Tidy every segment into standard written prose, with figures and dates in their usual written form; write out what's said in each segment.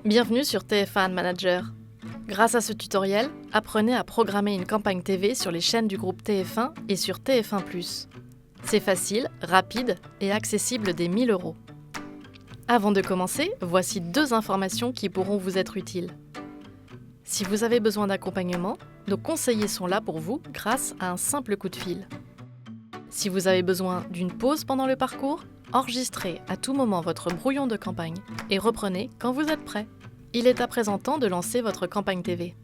Bienvenue sur TF1 Ad Manager. Grâce à ce tutoriel, apprenez à programmer une campagne TV sur les chaînes du groupe TF1 et sur TF1+. C'est facile, rapide et accessible dès 1 000 €. Avant de commencer, voici 2 informations qui pourront vous être utiles. Si vous avez besoin d'accompagnement, nos conseillers sont là pour vous grâce à un simple coup de fil. Si vous avez besoin d'une pause pendant le parcours, enregistrez à tout moment votre brouillon de campagne et reprenez quand vous êtes prêt. Il est à présent temps de lancer votre campagne TV.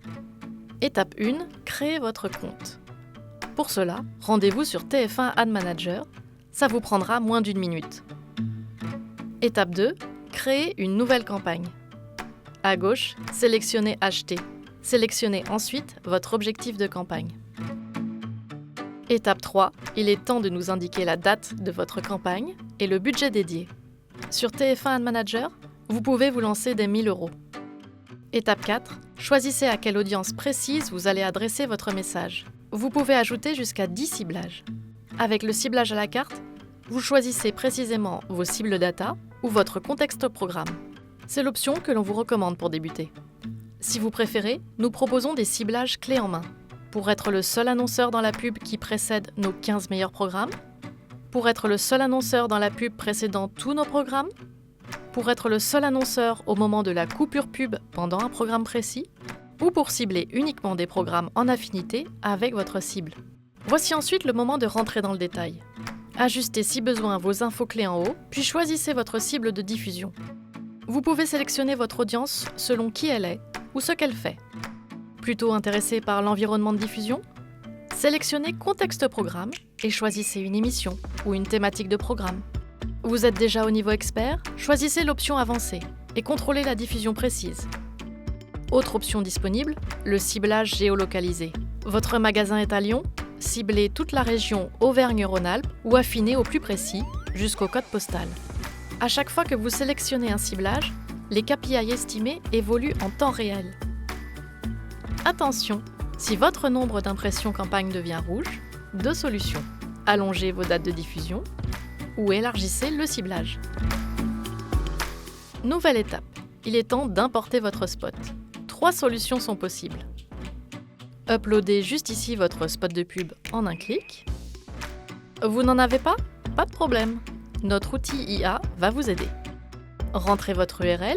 Étape 1, créez votre compte. Pour cela, rendez-vous sur TF1 Ad Manager, ça vous prendra moins d'1 minute. Étape 2, créez une nouvelle campagne. À gauche, sélectionnez Acheter. Sélectionnez ensuite votre objectif de campagne. Étape 3, il est temps de nous indiquer la date de votre campagne et le budget dédié. Sur TF1 Ad Manager, vous pouvez vous lancer dès 1 000 €. Étape 4, choisissez à quelle audience précise vous allez adresser votre message. Vous pouvez ajouter jusqu'à 10 ciblages. Avec le ciblage à la carte, vous choisissez précisément vos cibles data ou votre contexte programme. C'est l'option que l'on vous recommande pour débuter. Si vous préférez, nous proposons des ciblages clés en main. Pour être le seul annonceur dans la pub qui précède nos 15 meilleurs programmes, pour être le seul annonceur dans la pub précédant tous nos programmes, pour être le seul annonceur au moment de la coupure pub pendant un programme précis, ou pour cibler uniquement des programmes en affinité avec votre cible. Voici ensuite le moment de rentrer dans le détail. Ajustez si besoin vos infos clés en haut, puis choisissez votre cible de diffusion. Vous pouvez sélectionner votre audience selon qui elle est ou ce qu'elle fait. Plutôt intéressé par l'environnement de diffusion ? Sélectionnez Contexte programme et choisissez une émission ou une thématique de programme. Vous êtes déjà au niveau expert ? Choisissez l'option Avancée et contrôlez la diffusion précise. Autre option disponible, le ciblage géolocalisé. Votre magasin est à Lyon ? Ciblez toute la région Auvergne-Rhône-Alpes ou affinez au plus précis jusqu'au code postal. À chaque fois que vous sélectionnez un ciblage, les KPI estimés évoluent en temps réel. Attention, si votre nombre d'impressions campagne devient rouge, 2 solutions. Allongez vos dates de diffusion ou élargissez le ciblage. Nouvelle étape, il est temps d'importer votre spot. 3 solutions sont possibles. Uploadez juste ici votre spot de pub en un clic. Vous n'en avez pas ? Pas de problème. Notre outil IA va vous aider. Rentrez votre URL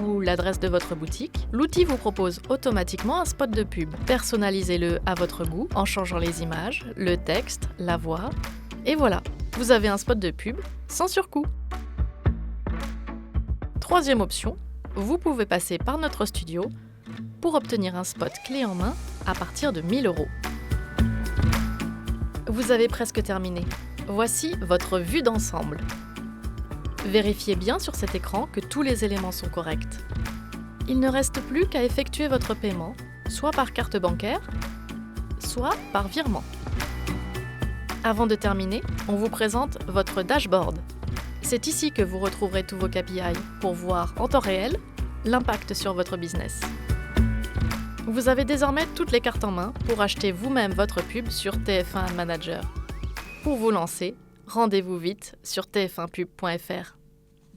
ou l'adresse de votre boutique. L'outil vous propose automatiquement un spot de pub. Personnalisez-le à votre goût en changeant les images, le texte, la voix. Et voilà, vous avez un spot de pub sans surcoût. Troisième option, vous pouvez passer par notre studio pour obtenir un spot clé en main à partir de 1 000 €. Vous avez presque terminé. Voici votre vue d'ensemble. Vérifiez bien sur cet écran que tous les éléments sont corrects. Il ne reste plus qu'à effectuer votre paiement, soit par carte bancaire, soit par virement. Avant de terminer, on vous présente votre dashboard. C'est ici que vous retrouverez tous vos KPI pour voir en temps réel l'impact sur votre business. Vous avez désormais toutes les cartes en main pour acheter vous-même votre pub sur TF1 Ad Manager. Pour vous lancer, rendez-vous vite sur tf1pub.fr.